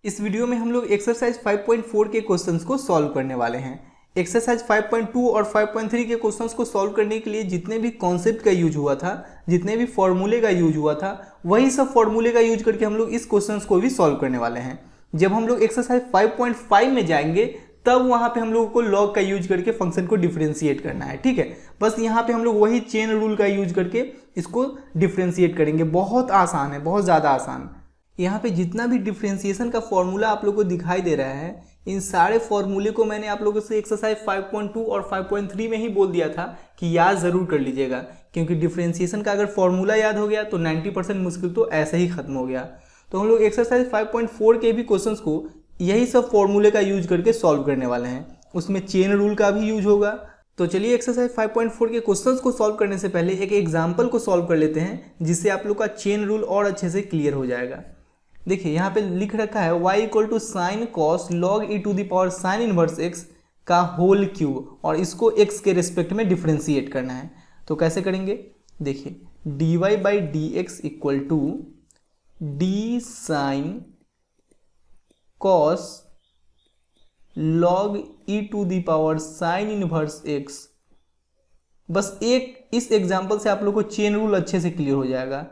इस वीडियो में हम लोग एक्सरसाइज 5.4 के क्वेश्चंस को सॉल्व करने वाले हैं। एक्सरसाइज 5.2 और 5.3 के क्वेश्चंस को सॉल्व करने के लिए जितने भी कॉन्सेप्ट का यूज हुआ था, जितने भी फॉर्मूले का यूज हुआ था, वही सब फॉर्मूले का यूज करके हम लोग इस क्वेश्चंस को भी सॉल्व करने वाले हैं। जब हम लोग एक्सरसाइज 5.5 में जाएंगे तब वहाँ पे हम लोगों को लॉग का यूज करके फंक्शन को डिफ्रेंशिएट करना है। ठीक है, बस यहाँ पे हम लोग वही चेन रूल का यूज करके इसको डिफ्रेंशिएट करेंगे। बहुत आसान है, बहुत ज़्यादा आसान। यहाँ पे जितना भी डिफ्रेंशिएशन का फॉर्मूला आप लोगों को दिखाई दे रहा है, इन सारे फॉर्मूले को मैंने आप लोगों से एक्सरसाइज 5.2 और 5.3 में ही बोल दिया था कि याद ज़रूर कर लीजिएगा, क्योंकि डिफ्रेंशिएशन का अगर फॉर्मूला याद हो गया तो 90% मुश्किल तो ऐसे ही खत्म हो गया। तो हम लोग एक्सरसाइज 5.4 के भी क्वेश्चंस को यही सब फॉर्मूले का यूज करके सॉल्व करने वाले हैं। उसमें चेन रूल का भी यूज होगा। तो चलिए एक्सरसाइज 5.4 के क्वेश्चंस को सॉल्व करने से पहले एक एग्जाम्पल को सॉल्व कर लेते हैं, जिससे आप लोग का चेन रूल और अच्छे से क्लियर हो जाएगा। देखिए यहाँ पे लिख रखा है y equal to sine cos log e to the power sine inverse x का होल क्यूब, और इसको x के रिस्पेक्ट में डिफ्रेंशिएट करना है। तो कैसे करेंगे, देखिए dy by D x equal to d sine cos log e to the power sine inverse x. बस एक इस एग्जाम्पल से आप लोग को चेन रूल अच्छे से क्लियर हो जाएगा।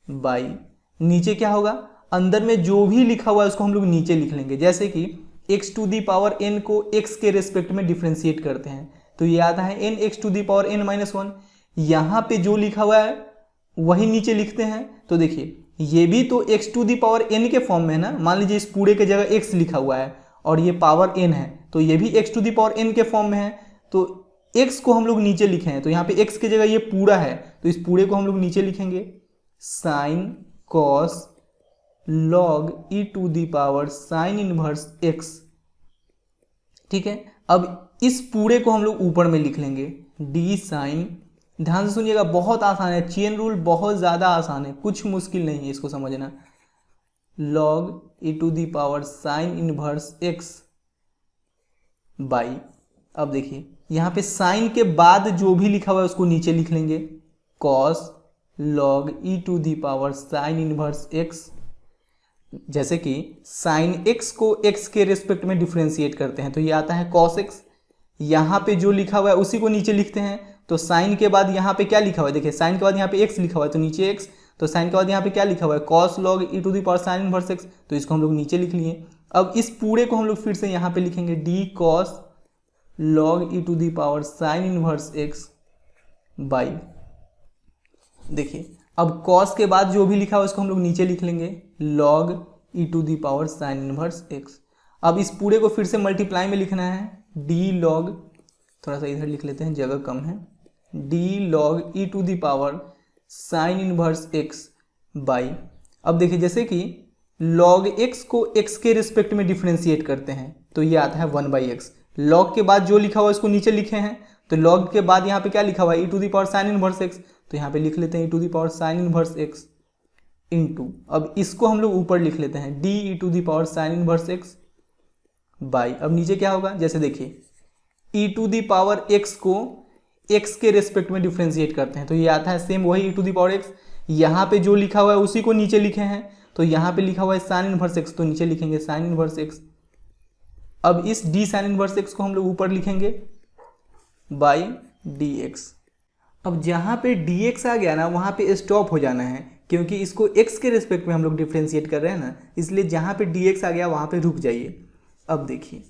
बाई नीचे क्या होगा, अंदर में जो भी लिखा हुआ है उसको हम लोग नीचे लिख लेंगे। जैसे कि x to the power n को x के रेस्पेक्ट में डिफ्रेंशिएट करते हैं तो ये आता है n x to the power n minus 1। यहाँ पे जो लिखा हुआ है वही नीचे लिखते हैं। तो देखिए ये भी तो x to the power n के फॉर्म में है ना। मान लीजिए इस पूरे के जगह x लिखा हुआ है और ये पावर n है, तो ये भी x to the power n के फॉर्म में है। तो x को हम लोग नीचे लिखे हैं, तो यहाँ पे x की जगह ये पूरा है, तो इस पूरे को हम लोग नीचे लिखेंगे। Sine cos log e to the power sine inverse x. ठीक है, अब इस पूरे को हम लोग ऊपर में लिख लेंगे डी साइन। ध्यान से सुनिएगा, बहुत आसान है, चेन रूल बहुत ज़्यादा आसान है, कुछ मुश्किल नहीं है इसको समझना। Log e to the power sine inverse x by, अब देखिए यहाँ पे साइन के बाद जो भी लिखा हुआ है उसको नीचे लिख लेंगे, cos log e to the power sine inverse x. जैसे कि साइन x को x के रेस्पेक्ट में डिफ्रेंशिएट करते हैं तो ये आता है cos x। यहाँ पे जो लिखा हुआ है उसी को नीचे लिखते हैं। तो साइन के बाद यहाँ पे क्या लिखा हुआ है, देखिए साइन के बाद यहाँ पे x लिखा हुआ है तो नीचे x। तो साइन के बाद यहाँ पे क्या लिखा हुआ है, cos log e to the power sine inverse x, तो इसको हम लोग नीचे लिख लिए। अब इस पूरे को हम लोग फिर से यहाँ पे लिखेंगे d cos log e to the power sine inverse x by. देखिए अब cos के बाद जो भी लिखा है उसको हम लोग नीचे लिख लेंगे, log e to the power sine inverse x। अब इस पूरे को फिर से मल्टीप्लाई में लिखना है, d log, थोड़ा सा इधर लिख लेते हैं जगह कम है, d log e to the power sine inverse x by. अब देखिए जैसे कि log x को x के रिस्पेक्ट में डिफ्रेंशिएट करते हैं तो ये आता है 1/x। log के बाद जो लिखा हुआ है उसको नीचे लिखे हैं, तो log के बाद यहाँ पे क्या लिखा हुआ है, e to the power sine inverse x, तो यहाँ पे लिख लेते हैं e to the power sine inverse x into, अब इसको हम लोग ऊपर लिख लेते हैं d E to the power sine inverse x by. अब नीचे क्या होगा, जैसे देखिए e to the power x को x के रेस्पेक्ट में डिफ्रेंशिएट करते हैं तो ये आता है सेम वही e to the power x। यहाँ पे जो लिखा हुआ है उसी को नीचे लिखे हैं, तो यहाँ पे लिखा हुआ है साइन इनवर्स x, तो नीचे लिखेंगे साइन इनवर्स x। अब इस डी साइन इनवर्स x को हम लोग ऊपर लिखेंगे बाई dx। अब जहाँ पे dx आ गया ना वहाँ पे स्टॉप हो जाना है, क्योंकि इसको x के रिस्पेक्ट में हम लोग डिफ्रेंशिएट कर रहे हैं ना, इसलिए जहाँ पे dx आ गया वहाँ पे रुक जाइए। अब देखिए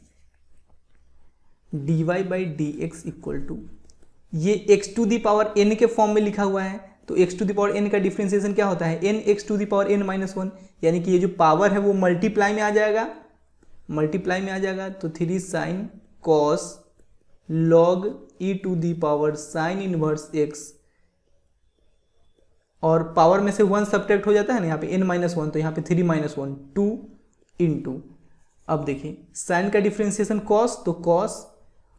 dy by D x equal to, ये x to the power n के फॉर्म में लिखा हुआ है, तो x to the power n का डिफ्रेंशिएशन क्या होता है, n x to the power n minus 1, यानी कि ये जो पावर है वो मल्टीप्लाई में आ जाएगा, मल्टीप्लाई में आ जाएगा। तो 3 sine cos log e to the power sine inverse x, और पावर में से 1 सब्ट्रैक्ट हो जाता है ना, यहाँ पे n माइनस 1, तो यहाँ पे 3 माइनस 1 2 इंटू। अब देखिए साइन का डिफ्रेंशिएशन cos, तो cos,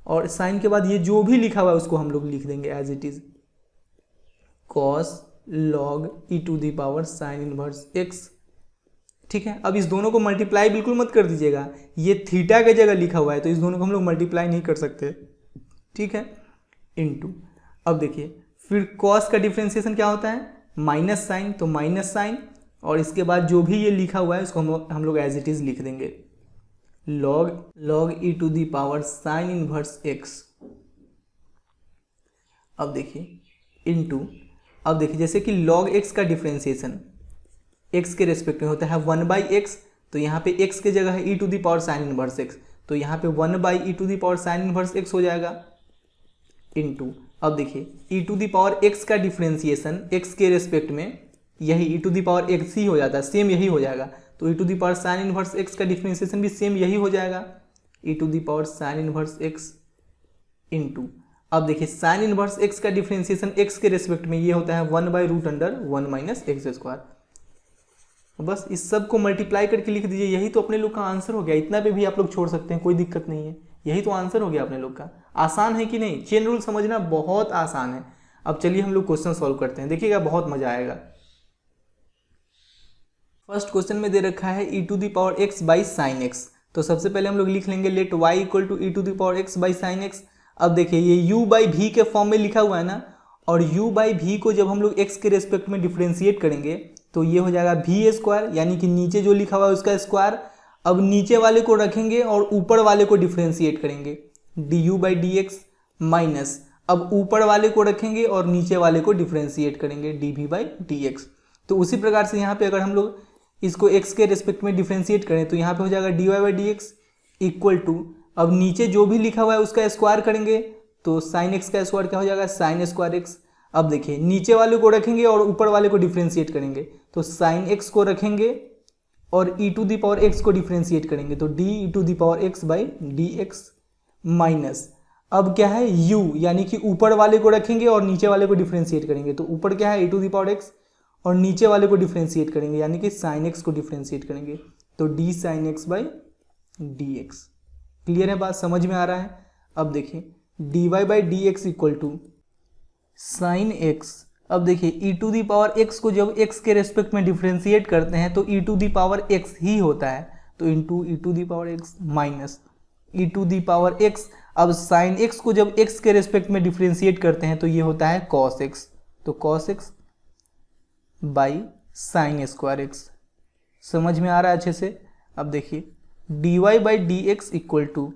और साइन के बाद ये जो भी लिखा हुआ है उसको हम लोग लिख देंगे as it is, cos log e to the power sine inverse x। ठीक है, अब इस दोनों को मल्टीप्लाई बिल्कुल मत कर दीजिएगा, ये थीटा के जगह लिखा हुआ है तो इस दोनों को हम लोग मल्टीप्लाई नहीं कर सकते। ठीक है, इंटू। अब देखिए फिर cos का डिफ्रेंशिएशन क्या होता है, माइनस साइन, तो माइनस साइन और इसके बाद जो भी ये लिखा हुआ है उसको हम लोग एज इट इज लिख देंगे, log e to the power sine inverse x. अब देखिए इनटू, अब देखिए जैसे कि log x का डिफ्रेंसिएशन x के रेस्पेक्ट में होता है 1/x, तो यहाँ पे x के जगह है e to the power sine inverse x, तो यहाँ पे 1/e to the power sine inverse x हो जाएगा इनटू, अब देखिए e to the power x का डिफ्रेंसिएशन x के रेस्पेक्ट में यही e to the power x ही हो जाता है, सेम यही हो जाएगा, तो e to the power sine inverse x का डिफ्रेंसिएशन भी सेम यही हो जाएगा, e to the power sine inverse x into, अब देखिए साइन इनवर्स x का डिफरेंशिएशन x के रेस्पेक्ट में ये होता है 1/√1 माइनस एक्स स्क्वायर। बस इस सब को मल्टीप्लाई करके लिख दीजिए, यही तो अपने लोग का आंसर हो गया। इतना पे भी आप लोग छोड़ सकते हैं, कोई दिक्कत नहीं है, यही तो आंसर हो गया अपने लोग का। आसान है कि नहीं? चेन रूल समझना बहुत आसान है। अब चलिए हम लोग क्वेश्चन सॉल्व करते हैं, देखिएगा बहुत मजा आएगा। फर्स्ट क्वेश्चन में दे रखा है e to the power x by sine x, तो सबसे पहले हम लोग लिख लेंगे let y equal to e to the power x by sine x. अब देखिए ये u बाई v के फॉर्म में लिखा हुआ है ना, और u बाई v को जब हम लोग x के रेस्पेक्ट में डिफ्रेंशिएट करेंगे तो ये हो जाएगा v स्क्वायर, यानी कि नीचे जो लिखा हुआ है उसका स्क्वायर। अब नीचे वाले को रखेंगे और ऊपर वाले को डिफ्रेंशिएट करेंगे, du by D x minus, अब ऊपर वाले को रखेंगे और नीचे वाले को डिफ्रेंशिएट करेंगे dv बाई डी एक्स। तो उसी प्रकार से यहाँ पे अगर हम लोग इसको x के रेस्पेक्ट में डिफ्रेंशिएट करें तो यहाँ पे हो जाएगा dy by D x equal to, अब नीचे जो भी लिखा हुआ है उसका स्क्वायर करेंगे तो साइन एक्स का स्क्वायर क्या हो जाएगा, साइन स्क्वायर एक्स। अब देखिए नीचे वाले को रखेंगे और ऊपर वाले को डिफ्रेंशिएट करेंगे, तो साइन एक्स को रखेंगे और e to the power x को डिफ्रेंशिएट करेंगे तो d E to the power x by D x minus, अब क्या है u, यानी कि ऊपर वाले को रखेंगे और नीचे वाले को डिफ्रेंशिएट करेंगे, तो ऊपर क्या है e to the power x और नीचे वाले को डिफ्रेंशिएट करेंगे यानी कि साइन एक्स को डिफ्रेंशिएट करेंगे तो d sine x by D x. Clear है बात, समझ में आ रहा है? अब देखिए d Y by D x equal to sine x. अब देखिए ई टू दी पावर एक्स को जब एक्स के रेस्पेक्ट में डिफ्रेंशिएट करते हैं तो ई टू दी पावर एक्स ही होता है, तो into e to the power x minus e to the power x. अब साइन एक्स को जब एक्स के रेस्पेक्ट में डिफ्रेंशिएट करते हैं तो ये होता है कॉस एक्स, तो cos x by sine square x. समझ में आ रहा है अच्छे से? अब देखिए d Y by D x equal to,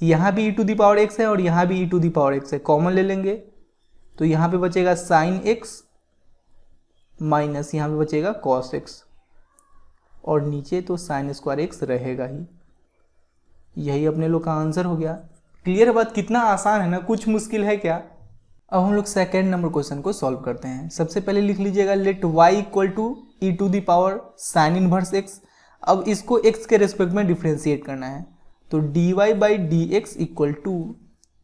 यहाँ भी ई टू दी पावर एक्स है और यहाँ भी ई टू दी पावर एक्स है, कॉमन ले लेंगे तो यहाँ पे बचेगा साइन एक्स माइनस यहाँ पे बचेगा कॉस एक्स और नीचे तो साइन स्क्वायर एक्स रहेगा ही। यही अपने लोग का आंसर हो गया। क्लियर है बात? कितना आसान है ना, कुछ मुश्किल है क्या? अब हम लोग सेकेंड नंबर क्वेश्चन को सॉल्व करते हैं। सबसे पहले लिख लीजिएगा let y equal to e to the power sine inverse x. अब इसको x के रेस्पेक्ट में डिफ्रेंशिएट करना है तो dy by D x equal to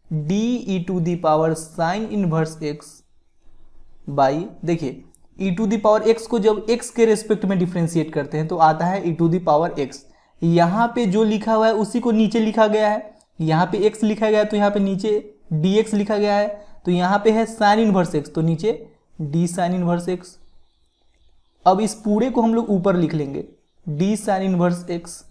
d E to the power sine inverse x by, देखिए ई टू दी पावर एक्स को जब x के रेस्पेक्ट में डिफ्रेंशिएट करते हैं तो आता है E to the power x. यहाँ पे जो लिखा हुआ है उसी को नीचे लिखा गया है, यहाँ पे x लिखा गया है तो यहाँ पे नीचे dx लिखा गया है, तो यहाँ पे है साइन इनवर्स एक्स तो नीचे डी साइन इनवर्स एक्स। अब इस पूरे को हम लोग ऊपर लिख लेंगे D sign inverse x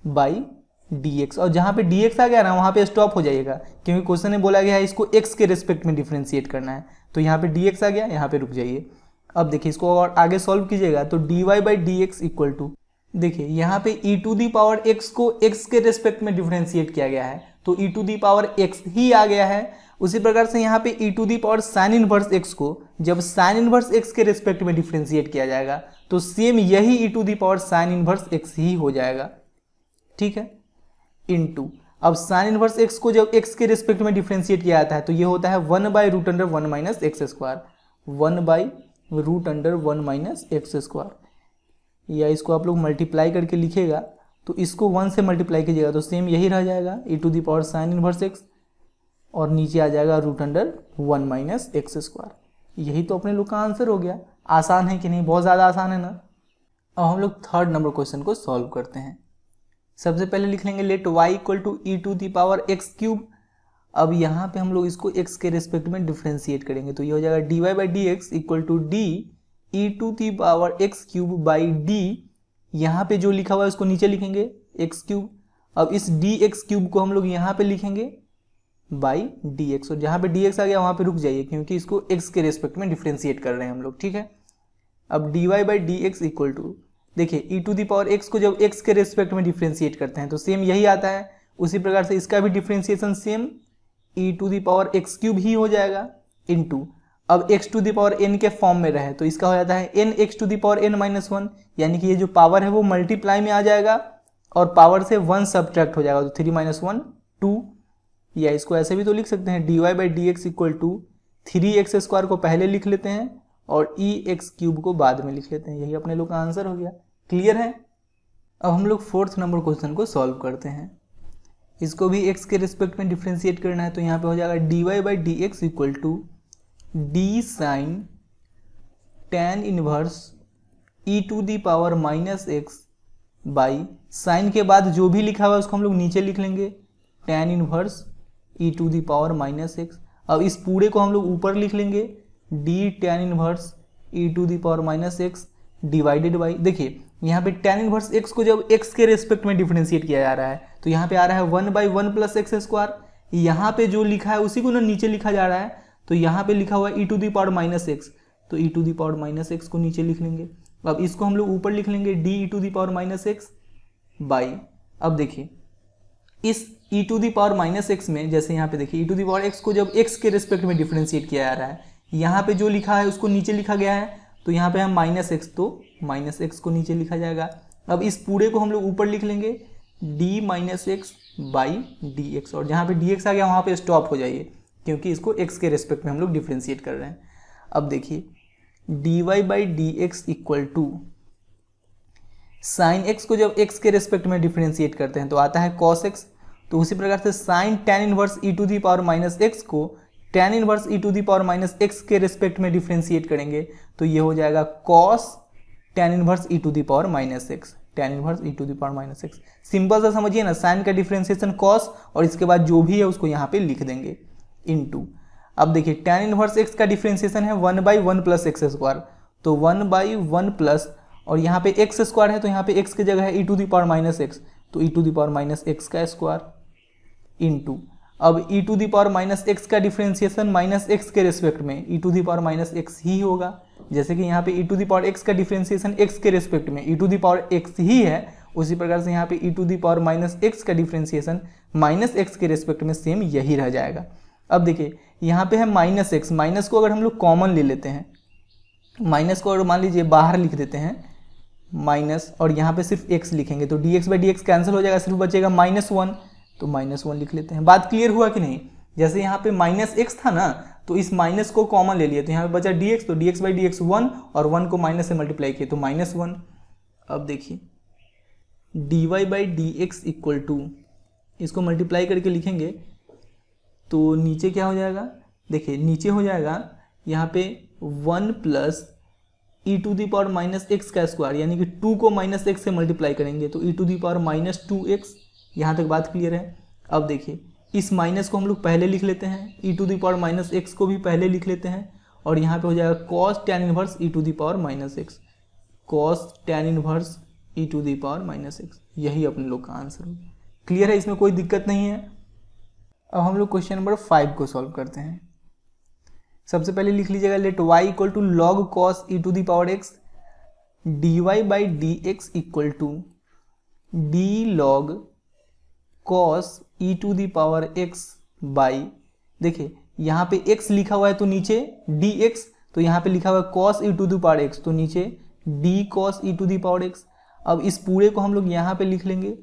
by D x, और जहाँ पे डी एक्स आ गया ना वहाँ पे स्टॉप हो जाइएगा क्योंकि क्वेश्चन में बोला गया है इसको एक्स के रेस्पेक्ट में डिफ्रेंशिएट करना है, तो यहाँ पे डी एक्स आ गया, यहाँ पे रुक जाइए। अब देखिए इसको और आगे सॉल्व कीजिएगा तो D Y by D x equal to, देखिए यहाँ पे E to the power x को एक्स के रेस्पेक्ट में डिफ्रेंशिएट किया गया है तो ई टू दी पावर एक्स ही आ गया है। उसी प्रकार से यहाँ पे E to the power sine inverse X को जब साइन इनवर्स एक्स के रेस्पेक्ट में डिफ्रेंशिएट किया जाएगा तो सेम यही E to the power sine inverse x ही हो जाएगा, ठीक है, इनटू। अब साइन इनवर्स एक्स को जब एक्स के रेस्पेक्ट में डिफ्रेंशिएट किया जाता है तो ये होता है 1/√1 minus x square, 1/√1 minus x square. या इसको आप लोग मल्टीप्लाई करके लिखेगा तो इसको 1 से मल्टीप्लाई कीजिएगा तो सेम यही रह जाएगा ई to the power sine inverse X और नीचे आ जाएगा √1 माइनस एक्स स्क्वायर। यही तो अपने लोग का आंसर हो गया। आसान है कि नहीं? बहुत ज़्यादा आसान है ना। अब हम लोग थर्ड नंबर क्वेश्चन को सॉल्व करते हैं। सबसे पहले लिख लेंगे let y equal to e to the power x cube. अब यहाँ पे हम लोग इसको x के रेस्पेक्ट में डिफ्रेंशिएट करेंगे तो ये हो जाएगा dy by D x equal to d E to the power x cube by d, यहाँ पे जो लिखा हुआ है उसको नीचे लिखेंगे एक्स क्यूब। अब इस डी एक्स क्यूब को हम लोग यहाँ पे लिखेंगे बाई डी एक्स, और जहाँ पे डी एक्स आ गया वहाँ पे रुक जाइए क्योंकि इसको एक्स के रेस्पेक्ट में डिफ्रेंशिएट कर रहे हैं हम लोग, ठीक है। अब dy by D x equal to, देखिए ई टू दी पावर एक्स को जब x के रेस्पेक्ट में डिफ्रेंशिएट करते हैं तो सेम यही आता है। उसी प्रकार से इसका भी differentiation same E to the power x cube ही हो जाएगा इनटू, अब x to the power n के फॉर्म में रहे तो इसका हो जाता है n x to the power n minus one, यानी कि ये जो पावर है वो मल्टीप्लाई में आ जाएगा और पावर से 1 सब्ट्रैक्ट हो जाएगा तो 3 माइनस 1 2, या इसको ऐसे भी तो लिख सकते हैं dy by D x equal to 3x square को पहले लिख लेते हैं और ई एक्स क्यूब को बाद में लिख लेते हैं। यही अपने लोग का आंसर हो गया। क्लियर है। अब हम लोग 4th नंबर क्वेश्चन को सॉल्व करते हैं। इसको भी x के रिस्पेक्ट में डिफ्रेंशिएट करना है तो यहाँ पे हो जाएगा dy by D x equal to d sine tan inverse e to the power minus x by sine के बाद जो भी लिखा हुआ है उसको हम लोग नीचे लिख लेंगे tan inverse e to the power minus x. अब इस पूरे को हम लोग ऊपर लिख लेंगे d tan inverse e to the power minus x divided by, देखिए यहाँ पे tan इनवर्स x को जब x के रेस्पेक्ट में डिफरेंशिएट किया जा रहा है तो यहाँ पे आ रहा है 1 बाई 1 प्लस एक्स स्क्वायर, यहाँ पे जो लिखा है उसी को ना नीचे लिखा जा रहा है तो यहाँ पे लिखा हुआ है E to the power minus X, तो ई to the power minus x को नीचे लिख लेंगे। अब इसको हम लोग ऊपर लिख लेंगे D E to the power minus x by, अब देखिए इस E to the power minus X में जैसे यहाँ पे देखिए ई टू दी पावर एक्स को जब एक्स के रिस्पेक्ट में डिफरेंशिएट किया जा रहा है, यहाँ पे जो लिखा है उसको नीचे लिखा गया है तो यहाँ पे है माइनस एक्स तो माइनस एक्स को नीचे लिखा जाएगा। अब इस पूरे को हम लोग ऊपर लिख लेंगे D minus x by D x, और जहाँ पे डी एक्स आ गया वहाँ पे स्टॉप हो जाइए क्योंकि इसको x के रेस्पेक्ट में हम लोग डिफ्रेंशिएट कर रहे हैं। अब देखिए dy by D x equal to sine x को जब x के रेस्पेक्ट में डिफ्रेंशिएट करते हैं तो आता है cos x, तो उसी प्रकार से sine tan inverse e to the power minus x को tan inverse e to the power minus x के रेस्पेक्ट में डिफ्रेंशिएट करेंगे तो ये हो जाएगा cos tan inverse e to the power minus x, tan inverse e to the power minus x. Simple सा समझिए ना, साइन का डिफ्रेंशिएशन cos और इसके बाद जो भी है उसको यहाँ पे लिख देंगे इनटू, अब देखिए tan इनवर्स x का डिफरेंशिएशन है 1 बाई 1 प्लस एक्स स्क्वायर, तो 1 बाई 1 प्लस और यहाँ पे एक्स स्क्वायर है तो यहाँ पे x की जगह है E to the power minus X, तो ई to the power minus x का स्क्वायर इनटू, अब E to the power minus x का डिफरेंशिएशन माइनस एक्स के रेस्पेक्ट में E to the power minus X ही होगा, जैसे कि यहाँ पे E to the power X का डिफरेंशिएशन एक्स के रेस्पेक्ट में E to the power x ही है, उसी प्रकार से यहाँ पे E to the power minus x का डिफरेंशिएशन माइनस एक्स के रेस्पेक्ट में सेम यही रह जाएगा। अब देखिए यहाँ पे है माइनस एक्स, माइनस को अगर हम लोग कॉमन ले लेते हैं, माइनस को अगर मान लीजिए बाहर लिख देते हैं माइनस और यहाँ पे सिर्फ x लिखेंगे तो dx by D x cancel हो जाएगा, सिर्फ बचेगा माइनस 1, तो माइनस 1 लिख लेते हैं। बात क्लियर हुआ कि नहीं। जैसे यहाँ पे माइनस एक्स था ना तो इस माइनस को कॉमन ले लिया तो यहाँ पे बचा dx, तो dx बाई डी एक्स 1 और 1 को माइनस से मल्टीप्लाई किए तो माइनस 1। अब देखिए dy by D x equal to, इसको मल्टीप्लाई करके लिखेंगे तो नीचे क्या हो जाएगा, देखिए नीचे हो जाएगा यहाँ पे 1 plus E to the power minus x का स्क्वायर, यानी कि 2 को माइनस एक्स से मल्टीप्लाई करेंगे तो ई to the power minus 2x। यहाँ तक बात क्लियर है। अब देखिए इस माइनस को हम लोग पहले लिख लेते हैं, E to the power minus x को भी पहले लिख लेते हैं और यहाँ पे हो जाएगा cos tan inverse e to the power minus x, cos tan inverse e to the power minus x. यही अपने लोग का आंसर हो। क्लियर है, इसमें कोई दिक्कत नहीं है। अब हम लोग क्वेश्चन नंबर 5 को सॉल्व करते हैं। सबसे पहले लिख लीजिएगा let y equal to log cos e to the power x d Y by D x equal to d log cos e to the power x by, देखिए यहाँ पे x लिखा हुआ है तो नीचे dx, तो यहाँ पे लिखा हुआ है cos e to the power x तो नीचे d cos e to the power x। अब इस पूरे को हम लोग यहाँ पे लिख लेंगे।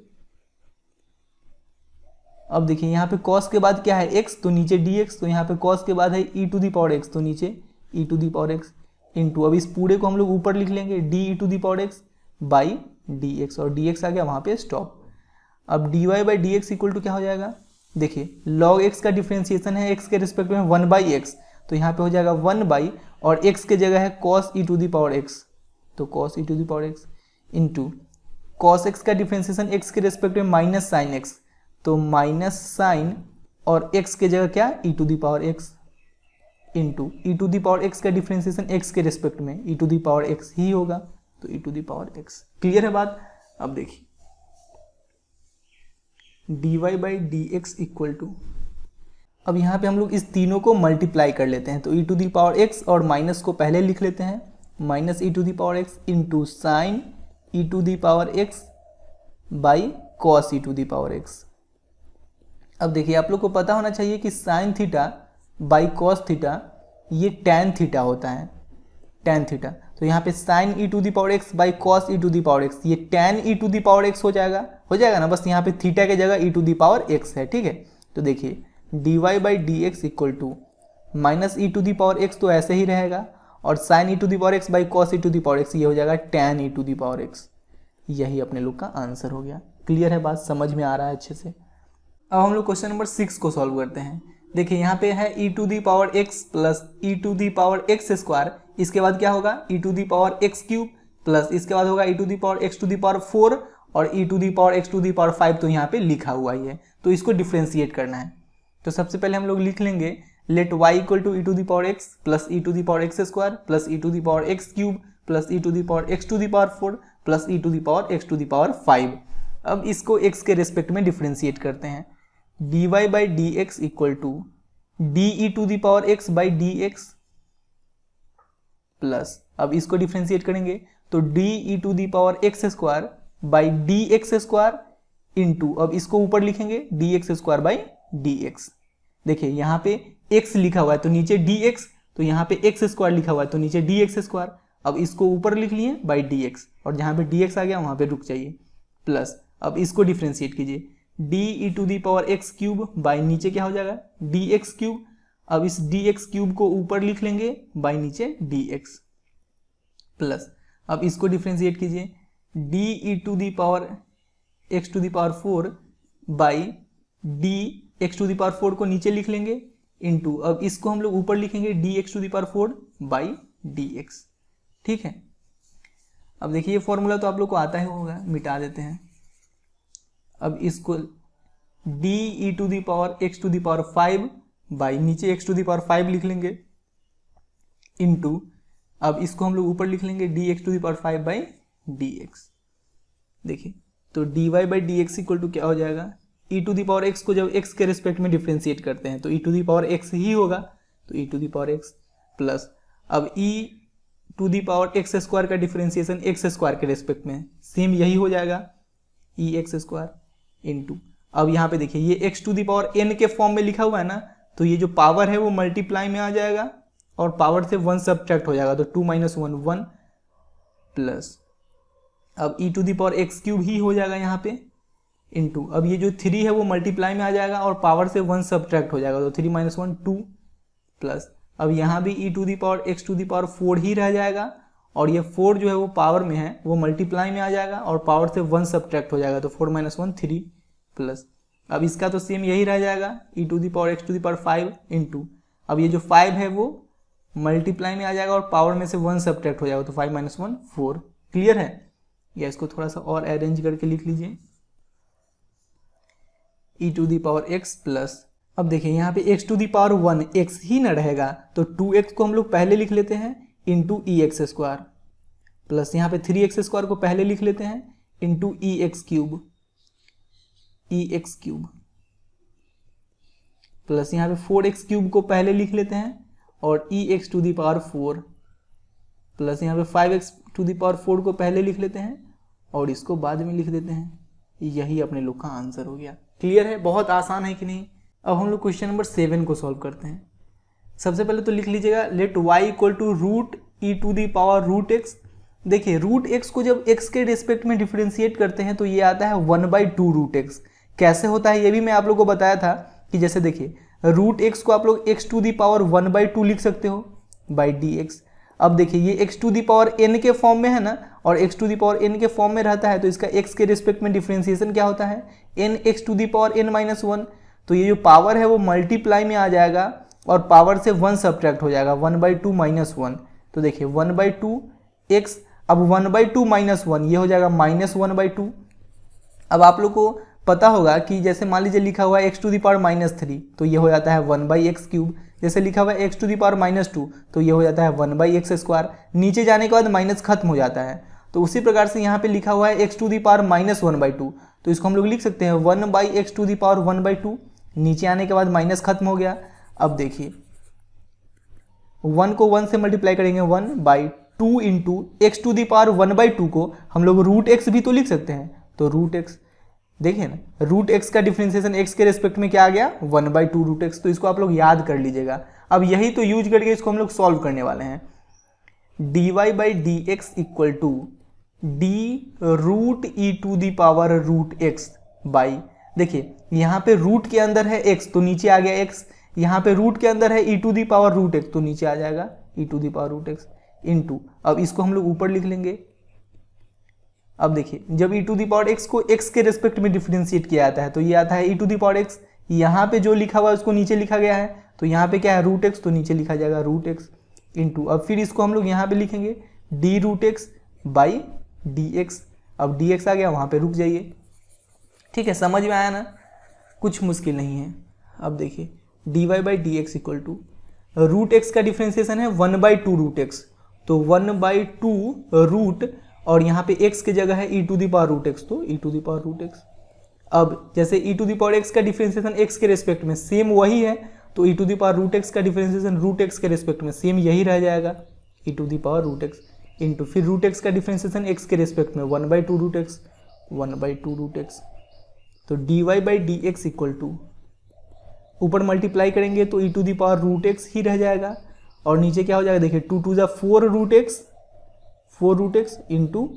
अब देखिए यहाँ पे cos के बाद क्या है x, तो नीचे dx, तो यहाँ पे cos के बाद है e to the power x तो नीचे e to the power x into, अब इस पूरे को हम लोग ऊपर लिख लेंगे d e to the power x by dx, और dx आ गया वहाँ पे स्टॉप। अब dy by D x equal to क्या हो जाएगा, देखिए log x का डिफ्रेंशिएशन है x के रिस्पेक्ट में 1 बाई एक्स, तो यहाँ पे हो जाएगा 1 बाई और x के जगह है cos e to the power x, तो cos e to the power x into cos x का डिफ्रेंशिएशन x के रिस्पेक्ट में माइनस साइन x, तो माइनस साइन और x के जगह क्या e to the power x into e to the power x का डिफ्रेंशिएशन x के रिस्पेक्ट में e to the power x ही होगा, तो e to the power x। Clear है बात। अब देखिए dy by D x equal to, अब यहाँ पे हम लोग इस तीनों को मल्टीप्लाई कर लेते हैं, तो e to the power x और माइनस को पहले लिख लेते हैं minus e to the power x into sine e to the power x by cos e to the power x. अब देखिए आप लोग को पता होना चाहिए कि sine theta by cos theta ये टैन थीटा होता है, टैन थीटा। तो यहाँ पे sine e to the power x by cos e to the power x, ये tan e to the power x हो जाएगा ना। बस यहाँ पे थीटा के जगह e to the power x है, ठीक है। तो देखिए d Y by D x equal to minus e to the power x तो ऐसे ही रहेगा, और sine e to the power x by cos e to the power x ये हो जाएगा tan e to the power x. यही अपने लोग का आंसर हो गया। क्लियर है बात, समझ में आ रहा है अच्छे से। अब हम लोग क्वेश्चन नंबर 6 को सॉल्व करते हैं। देखिए यहाँ पे है E to the power x plus E to the power x square, इसके बाद क्या होगा E to the power x cube, plus इसके बाद होगा E to the power x to the power 4 और E to the power x to the power 5, तो यहाँ पे लिखा हुआ ही है। तो इसको डिफ्रेंशिएट करना है। तो सबसे पहले हम लोग लिख लेंगे let y equal to e to the power x plus E to the power x square plus E to the power x cube plus E to the power x to the power 4 plus E to the power x to the power 5। अब इसको x के respect में differentiate करते हैं। dy by D x equal to d E to the power x by D x plus, अब इसको differentiate करेंगे तो d E to the power x square by D x square into, अब इसको ऊपर लिखेंगे d x square by D x. देखिए यहाँ पे x लिखा हुआ है तो नीचे dx, तो यहाँ पे एक्स स्क्वायर लिखा हुआ है तो नीचे dx स्क्वायर। अब इसको ऊपर लिख लिए बाई dx, और जहाँ पे dx आ गया वहाँ पे रुक जाइए, प्लस अब इसको डिफ्रेंशिएट कीजिए d E to the power x cube by नीचे क्या हो जाएगा डी एक्स क्यूब। अब इस डी एक्स क्यूब को ऊपर लिख लेंगे बाई नीचे डी एक्स, प्लस अब इसको डिफ्रेंशिएट कीजिए d E to the power x to the power 4 by D x to the power 4 को नीचे लिख लेंगे इंटू, अब इसको हम लोग ऊपर लिखेंगे d x to the power 4 by D x. ठीक है, अब देखिए ये फॉर्मूला तो आप लोग को आता ही होगा, मिटा देते हैं। अब इसको d E to the power x to the power 5 by नीचे एक्स टू दी पावर 5 लिख लेंगे इंटू, अब इसको हम लोग ऊपर लिख लेंगे d x to the power 5 by D x. देखिए तो D Y by D x equal to क्या हो जाएगा, ई टू दी पावर एक्स को जब एक्स के रिस्पेक्ट में डिफ्रेंशिएट करते हैं तो ई टू दी पावर एक्स ही होगा, तो ई to the power x plus, अब E to the power x square का डिफ्रेंशिएशन एक्स स्क्वायर के रिस्पेक्ट में सेम यही हो जाएगा ई एक्स स्क्वायर इंटू, अब यहाँ पे देखिए ये x to the power n के फॉर्म में लिखा हुआ है ना, तो ये जो पावर है वो मल्टीप्लाई में आ जाएगा और पावर से 1 सब्ट्रैक्ट हो जाएगा, तो 2 - 1 1 प्लस, अब E to the power x cube ही हो जाएगा यहाँ पे इंटू, अब ये जो 3 है वो मल्टीप्लाई में आ जाएगा और पावर से 1 सब्ट्रैक्ट हो जाएगा, तो 3 - 1 2 प्लस, अब यहाँ भी ई to the power x to the power 4 ही रह जाएगा और ये 4 जो है वो पावर में है वो मल्टीप्लाई में आ जाएगा और पावर से 1 सब्ट्रैक्ट हो जाएगा, तो 4 - 1 3 प्लस, अब इसका तो सेम यही रह जाएगा ई to the power x to the power 5 into, अब ये जो 5 है वो मल्टीप्लाई में आ जाएगा और पावर में से 1 सब्ट्रैक्ट हो जाएगा, तो 5 - 1 4। क्लियर है, या इसको थोड़ा सा और अरेंज करके लिख लीजिए E to the power x plus, अब देखिए यहाँ पे X to the power 1 X ही ना रहेगा, तो 2x को हम लोग पहले लिख लेते हैं इंटू ई एक्स स्क्वायर प्लस, यहाँ पे 3x स्क्वायर को पहले लिख लेते हैं इंटू ई एक्स क्यूब प्लस, यहाँ पे 4x क्यूब को पहले लिख लेते हैं और E X to the power 4 plus, यहाँ पे 5x टू दी पावर 4 को पहले लिख लेते हैं और इसको बाद में लिख देते हैं। यही अपने लोग का आंसर हो गया। क्लियर है, बहुत आसान है कि नहीं। अब हम लोग क्वेश्चन नंबर 7 को सॉल्व करते हैं। सबसे पहले तो लिख लीजिएगा let y equal to root e to the power root x. देखिए रूट एक्स को जब x के रिस्पेक्ट में डिफ्रेंशिएट करते हैं तो ये आता है 1/2 रूट एक्स। कैसे होता है ये भी मैं आप लोग को बताया था कि जैसे देखिए रूट एक्स को आप लोग x टू दी पावर 1/2 लिख सकते हो बाई डी एक्स। अब देखिए ये x to the power n के फॉर्म में है ना, और x to the power n के फॉर्म में रहता है तो इसका x के रिस्पेक्ट में डिफ्रेंशिएशन क्या होता है n x to the power n - 1। तो ये जो पावर है वो मल्टीप्लाई में आ जाएगा और पावर से 1 सब्ट्रैक्ट हो जाएगा 1/2 - 1। तो देखिए 1/2 x, अब 1/2 - 1 ये हो जाएगा -1/2। अब आप लोग को पता होगा कि जैसे मान लीजिए लिखा हुआ है x टू दी पावर -3 तो ये हो जाता है 1/x क्यूब, जैसे लिखा हुआ है x टू दी पावर -2 तो ये हो जाता है 1/x स्क्वायर। नीचे जाने के बाद माइनस खत्म हो जाता है, तो उसी प्रकार से यहाँ पे लिखा हुआ है x टू दी पावर -1/2 तो इसको हम लोग लिख सकते हैं 1/x टू दी पावर 1/2। नीचे आने के बाद माइनस खत्म हो गया। अब देखिए 1 को 1 से मल्टीप्लाई करेंगे 1/2 2 into x to the power 1/2 को हम लोग रूट एक्स भी तो लिख सकते हैं। तो रूट एक्स, देखिए ना, रूट एक्स का डिफरेंशिएशन एक्स के रेस्पेक्ट में क्या आ गया, 1/2 रूट एक्स। तो इसको आप लोग याद कर लीजिएगा। अब यही तो यूज करके इसको हम लोग सॉल्व करने वाले हैं। dy by D x equal to d root e to the power root x by, देखिए यहाँ पे रूट के अंदर है x तो नीचे आ गया x, यहाँ पे रूट के अंदर है E to the power root X तो नीचे आ जाएगा ई to the power root x into, अब इसको हम लोग ऊपर लिख लेंगे। अब देखिए जब ई टू दी पावर एक्स को x के रेस्पेक्ट में डिफरेंशिएट किया जाता है तो ये आता है E to the power x, यहाँ पे जो लिखा हुआ है उसको नीचे लिखा गया है, तो यहाँ पे क्या है रूट एक्स तो नीचे लिखा जाएगा रूट एक्स इंटू, अब फिर इसको हम लोग यहाँ पे लिखेंगे d root x by D x. अब डी एक्स आ गया, वहाँ पे रुक जाइए। ठीक है, समझ में आया ना, कुछ मुश्किल नहीं है। अब देखिए d Y by D x equal to root x का डिफ्रेंसिएशन है 1/2 रूट एक्स, तो 1/2 रूट और यहाँ पे x की जगह है E to the power root X तो ई to the power root X. अब जैसे E to the power X का डिफ्रेंसिएशन x के रेस्पेक्ट में सेम वही है, तो ई to the power root x का डिफ्रेंसिएशन रूट एक्स के रेस्पेक्ट में सेम यही रह जाएगा ई to the power root x into, फिर रूट एक्स का डिफ्रेंसिएशन x के रेस्पेक्ट में 1/2 रूट एक्स 1/2 रूट एक्स। तो D Y by D x equal to ऊपर मल्टीप्लाई करेंगे तो ई to the power root X ही रह जाएगा और नीचे क्या हो जाएगा, देखिए 2 2 जा 4 रूट एक्स इंटू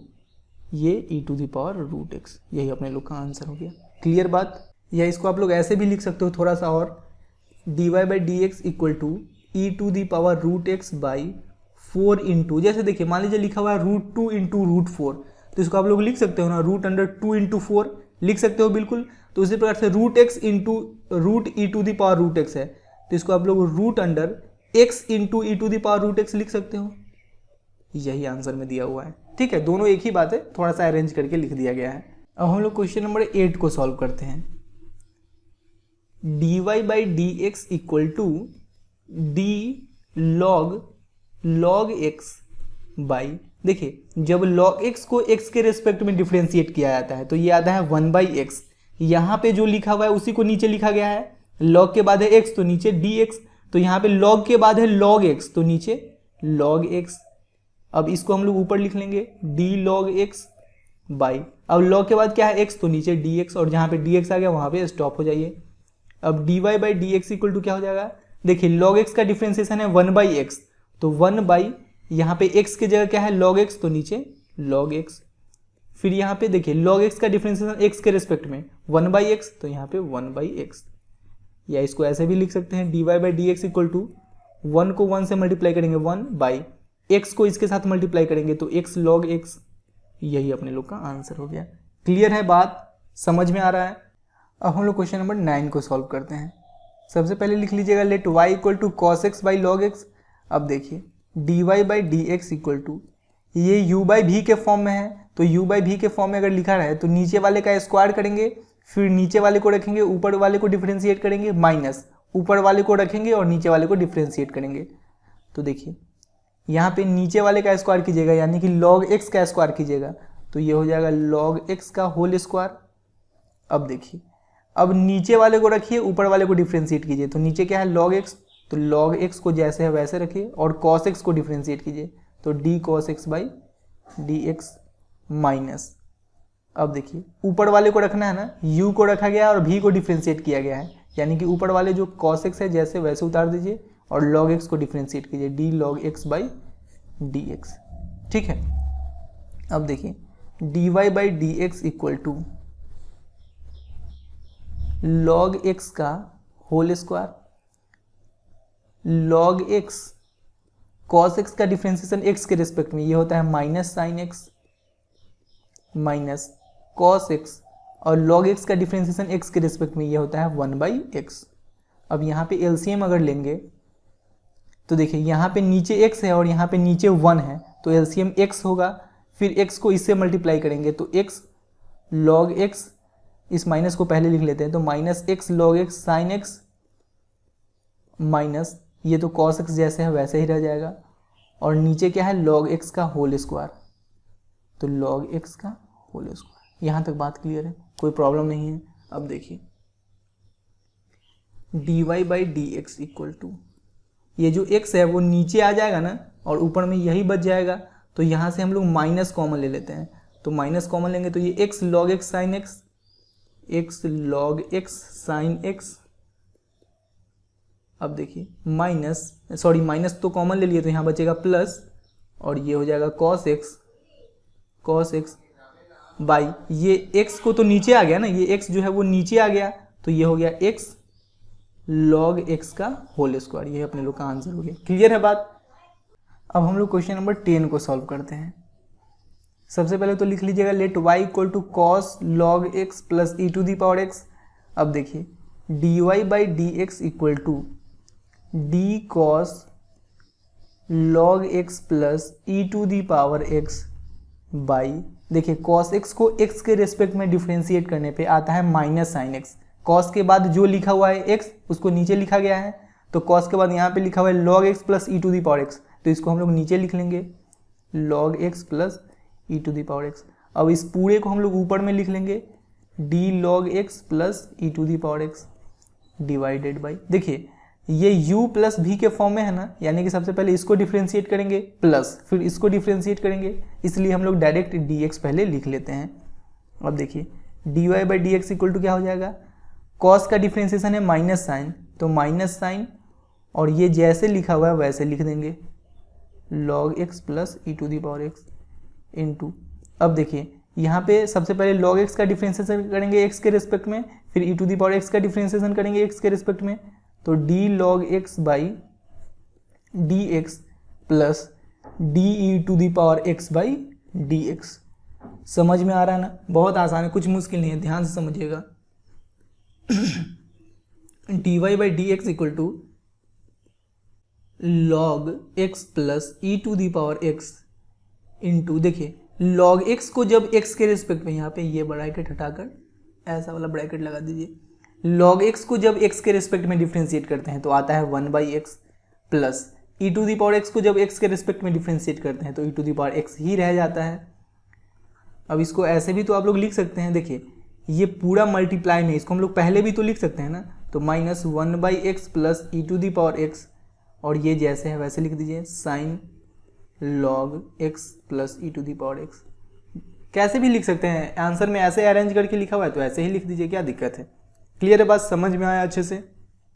ये E to the power root X, यही अपने लोग का आंसर हो गया। क्लियर बात, या इसको आप लोग ऐसे भी लिख सकते हो थोड़ा सा और, d Y by D x equal to e to the power root x by 4 into, जैसे देखिए मान लीजिए लिखा हुआ है रूट 2 इंटू रूट 4, तो इसको आप लोग लिख सकते हो ना रूट अंडर 2 इंटू 4 लिख सकते हो बिल्कुल। तो उसी प्रकार से root x into root e to the power root x है, तो इसको आप लोग root under x into e to the power root x लिख सकते हो, यही आंसर में दिया हुआ है। ठीक है, दोनों एक ही बात है, थोड़ा सा अरेंज करके लिख दिया गया है। अब हम लोग क्वेश्चन नंबर 8 को सॉल्व करते हैं। D Y by D x equal to d log x by, देखिए जब log x को x के रेस्पेक्ट में डिफरेंशिएट किया जाता है तो ये आता है 1/x, यहाँ पे जो लिखा हुआ है उसी को नीचे लिखा गया है, log के बाद है x तो नीचे dx, तो यहाँ पे log के बाद है log x तो नीचे log x। अब इसको हम लोग ऊपर लिख लेंगे d log x बाई, अब log के बाद क्या है x तो नीचे dx और जहाँ पे dx आ गया वहाँ पे स्टॉप हो जाइए। अब dy by D x equal to क्या हो जाएगा, देखिए log x का डिफरेंशिएशन है 1/x, तो 1 यहाँ पे x की जगह क्या है log x तो नीचे log x, फिर यहाँ पे देखिए log x का डिफरेंशिएशन x के रेस्पेक्ट में 1/x, तो यहाँ पे 1/x, या इसको ऐसे भी लिख सकते हैं dy by D x equal to 1 को 1 से मल्टीप्लाई करेंगे 1/x को इसके साथ मल्टीप्लाई करेंगे तो x log x, यही अपने लोग का आंसर हो गया। क्लियर है बात, समझ में आ रहा है। अब हम लोग क्वेश्चन नंबर 9 को सॉल्व करते हैं। सबसे पहले लिख लीजिएगा let y equal to cos x by log x. अब देखिए d Y by D x equal to, ये u बाई भी के फॉर्म में है, तो u बाई भी के फॉर्म में अगर लिखा रहे तो नीचे वाले का स्क्वायर करेंगे, फिर नीचे वाले को रखेंगे, ऊपर वाले को डिफरेंशिएट करेंगे, माइनस ऊपर वाले को रखेंगे और नीचे वाले को डिफरेंशिएट करेंगे। तो देखिए यहाँ पे नीचे वाले का स्क्वायर कीजिएगा यानी कि log x का स्क्वायर कीजिएगा तो ये हो जाएगा log x का होल स्क्वायर। अब देखिए अब नीचे वाले को रखिए, ऊपर वाले को डिफरेंशिएट कीजिए, तो नीचे क्या है log x, तो log x को जैसे है वैसे रखिए और cos x को डिफरेंशिएट कीजिए, तो d cos x by D x minus, अब देखिए ऊपर वाले को रखना है ना, u को रखा गया और v को डिफरेंशिएट किया गया है, यानी कि ऊपर वाले जो cos x है जैसे वैसे उतार दीजिए और log x को डिफरेंशिएट कीजिए d log x by D x. ठीक है, अब देखिए dy by D x equal to log x का whole square, log x cos x का डिफरेंशिएशन x के रिस्पेक्ट में ये होता है minus sine x minus cos x और log x का डिफरेंशिएशन x के रिस्पेक्ट में ये होता है 1/x। अब यहाँ पे एलसीएम अगर लेंगे तो देखिए यहाँ पे नीचे x है और यहाँ पे नीचे 1 है, तो एलसीएम x होगा, फिर x को इससे मल्टीप्लाई करेंगे तो x log x, इस माइनस को पहले लिख लेते हैं, तो minus x log x sine x minus ये तो cos x जैसे है वैसे ही रह जाएगा और नीचे क्या है log x का होल स्क्वायर, तो log x का होल स्क्वायर। यहाँ तक बात क्लियर है, कोई प्रॉब्लम नहीं है। अब देखिए dy by D x equal to, ये जो x है वो नीचे आ जाएगा ना और ऊपर में यही बच जाएगा। तो यहाँ से हम लोग माइनस कॉमन ले लेते हैं, तो माइनस कॉमन लेंगे तो ये x log x sin x, x log x sin x। अब देखिए माइनस तो कॉमन ले लिए तो यहाँ बचेगा प्लस, और ये हो जाएगा cos x बाई ये x को तो नीचे आ गया ना, ये x जो है वो नीचे आ गया, तो ये हो गया x log x का होल स्क्वायर। ये अपने लोग का आंसर हो गया। क्लियर है बात। अब हम लोग क्वेश्चन नंबर 10 को सॉल्व करते हैं। सबसे पहले तो लिख लीजिएगा let y equal to cos log x plus E to the power x। अब देखिए dy by D x equal to d cos log x plus E to the power x by, देखिए कॉस x को x के respect में differentiate करने पे आता है माइनस साइन x। कॉस के बाद जो लिखा हुआ है x उसको नीचे लिखा गया है, तो कॉस के बाद यहाँ पे लिखा हुआ है log x plus E to the power x, तो इसको हम लोग नीचे लिख लेंगे log x plus E to the power x। अब इस पूरे को हम लोग ऊपर में लिख लेंगे d log x plus E to the power x divided by, देखिए ये u प्लस v के फॉर्म में है ना, यानी कि सबसे पहले इसको डिफ्रेंशिएट करेंगे प्लस फिर इसको डिफ्रेंशिएट करेंगे, इसलिए हम लोग डायरेक्ट dx पहले लिख लेते हैं। अब देखिए dy by D x equal to क्या हो जाएगा, कॉस का डिफ्रेंशिएशन है माइनस साइन, तो माइनस साइन और ये जैसे लिखा हुआ है वैसे लिख देंगे log x plus E to the power x into, अब देखिए यहाँ पे सबसे पहले log x का डिफ्रेंशिएशन करेंगे x के रिस्पेक्ट में, फिर e to the power x का डिफ्रेंशिएशन करेंगे x के रिस्पेक्ट में, तो d log x by D x plus d E to the power x by D x. समझ में आ रहा है ना, बहुत आसान है, कुछ मुश्किल नहीं है, ध्यान से समझिएगा। dy by D x equal to log x plus E to the power x into, देखिए log x को जब x के रिस्पेक्ट में, यहाँ पे ये ब्रैकेट हटाकर ऐसा वाला ब्रैकेट लगा दीजिए, log x को जब x के रिस्पेक्ट में डिफ्रेंशिएट करते हैं तो आता है 1 by x, plus E to the power x को जब x के रिस्पेक्ट में डिफ्रेंशिएट करते हैं तो ई टू दी पावर x ही रह जाता है। अब इसको ऐसे भी तो आप लोग लिख सकते हैं, देखिए ये पूरा मल्टीप्लाई में, इसको हम लोग पहले भी तो लिख सकते हैं ना, तो minus 1 by x plus E to the power x, और ये जैसे है वैसे लिख दीजिए sine log x plus E to the power x। कैसे भी लिख सकते हैं, आंसर में ऐसे अरेंज करके लिखा हुआ है तो ऐसे ही लिख दीजिए, क्या दिक्कत है। क्लियर है बात, समझ में आया अच्छे से।